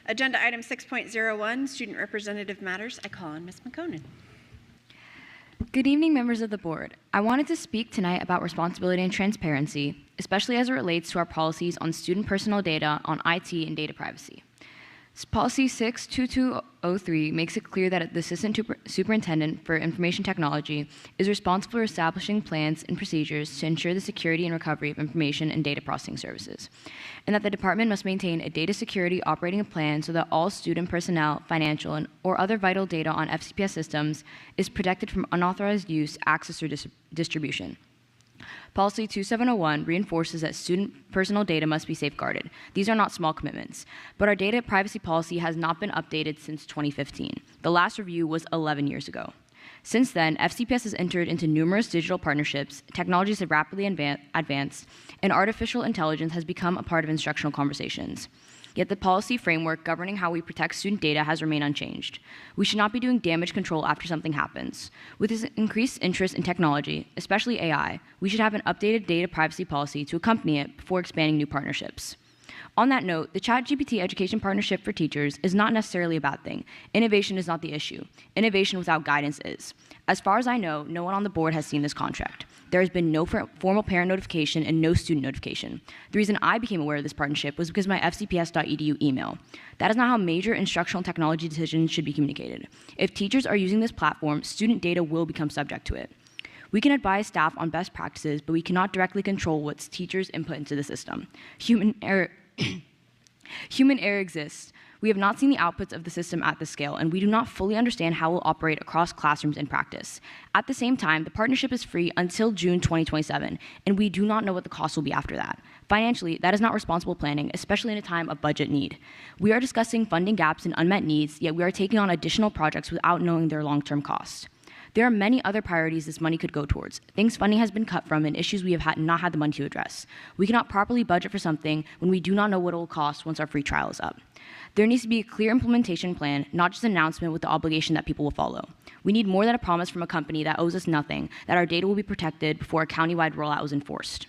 Agenda item 6.01, Student Representative Matters. I call on Ms. Mekonen. Good evening, members of the board. I wanted to speak tonight about responsibility and transparency, especially as it relates to our policies on student personal data on IT and data privacy. Policy 62203 makes it clear that the Assistant Superintendent for Information Technology is responsible for establishing plans and procedures to ensure the security and recovery of information and data processing services, and that the department must maintain a data security operating plan so that all student personnel, financial, or other vital data on FCPS systems is protected from unauthorized use, access, or distribution. Policy 2701 reinforces that student personal data must be safeguarded. These are not small commitments, but our data privacy policy has not been updated since 2015. The last review was 11 years ago. Since then, FCPS has entered into numerous digital partnerships, technologies have rapidly advanced, and artificial intelligence has become a part of instructional conversations. Yet the policy framework governing how we protect student data has remained unchanged. We should not be doing damage control after something happens. With this increased interest in technology, especially AI, we should have an updated data privacy policy to accompany it before expanding new partnerships. On that note, the ChatGPT education partnership for teachers is not necessarily a bad thing. Innovation is not the issue. Innovation without guidance is. As far as I know, no one on the board has seen this contract. There has been no formal parent notification and no student notification. The reason I became aware of this partnership was because of my fcps.edu email. That is not how major instructional technology decisions should be communicated. If teachers are using this platform, student data will become subject to it. We can advise staff on best practices, but we cannot directly control what teachers input into the system. Human error exists. We have not seen the outputs of the system at this scale, and we do not fully understand how it will operate across classrooms in practice. At the same time, the partnership is free until June 2027, and we do not know what the cost will be after that. Financially, that is not responsible planning, especially in a time of budget need. We are discussing funding gaps and unmet needs, yet we are taking on additional projects without knowing their long-term cost. There are many other priorities this money could go towards, things funding has been cut from, and issues we have not had the money to address. We cannot properly budget for something when we do not know what it will cost once our free trial is up. There needs to be a clear implementation plan, not just an announcement with the obligation that people will follow. We need more than a promise from a company that owes us nothing, that our data will be protected before a countywide rollout is enforced.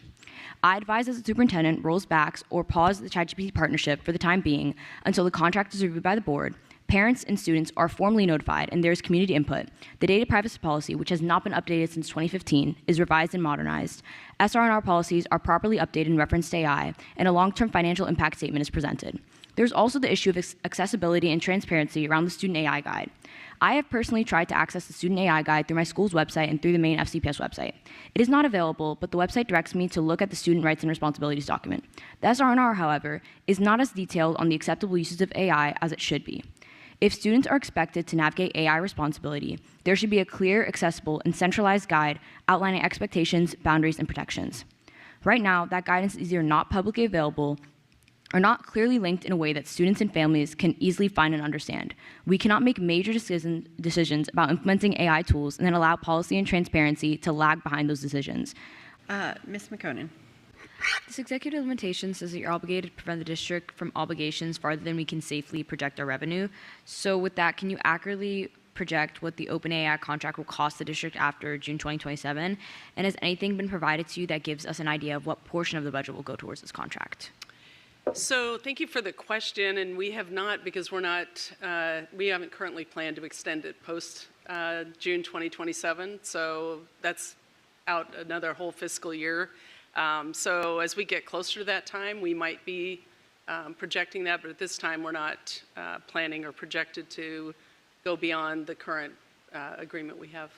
I advise that the superintendent rolls back or pause the ChatGPT partnership for the time being until the contract is reviewed by the board, parents and students are formally notified, and there is community input. The data privacy policy, which has not been updated since 2015, is revised and modernized. SR&R policies are properly updated in reference to AI, and a long-term financial impact statement is presented. There's also the issue of accessibility and transparency around the Student AI Guide. I have personally tried to access the Student AI Guide through my school's website and through the main FCPS website. It is not available, but the website directs me to look at the Student Rights and Responsibilities document. The SR&R, however, is not as detailed on the acceptable uses of AI as it should be. If students are expected to navigate AI responsibility, there should be a clear, accessible, and centralized guide outlining expectations, boundaries, and protections. Right now, that guidance is either not publicly available or not clearly linked in a way that students and families can easily find and understand. We cannot make major decisions about implementing AI tools and then allow policy and transparency to lag behind those decisions. Ms. Mekonen. This executive limitation says that you're obligated to prevent the district from obligations farther than we can safely project our revenue. So with that, can you accurately project what the OpenAI contract will cost the district after June 2027? And has anything been provided to you that gives us an idea of what portion of the budget will go towards this contract? So thank you for the question, and we have not, because we haven't currently planned to extend it post June 2027, so that's out another whole fiscal year. So as we get closer to that time, we might be projecting that, but at this time we're not planning or projected to go beyond the current agreement we have.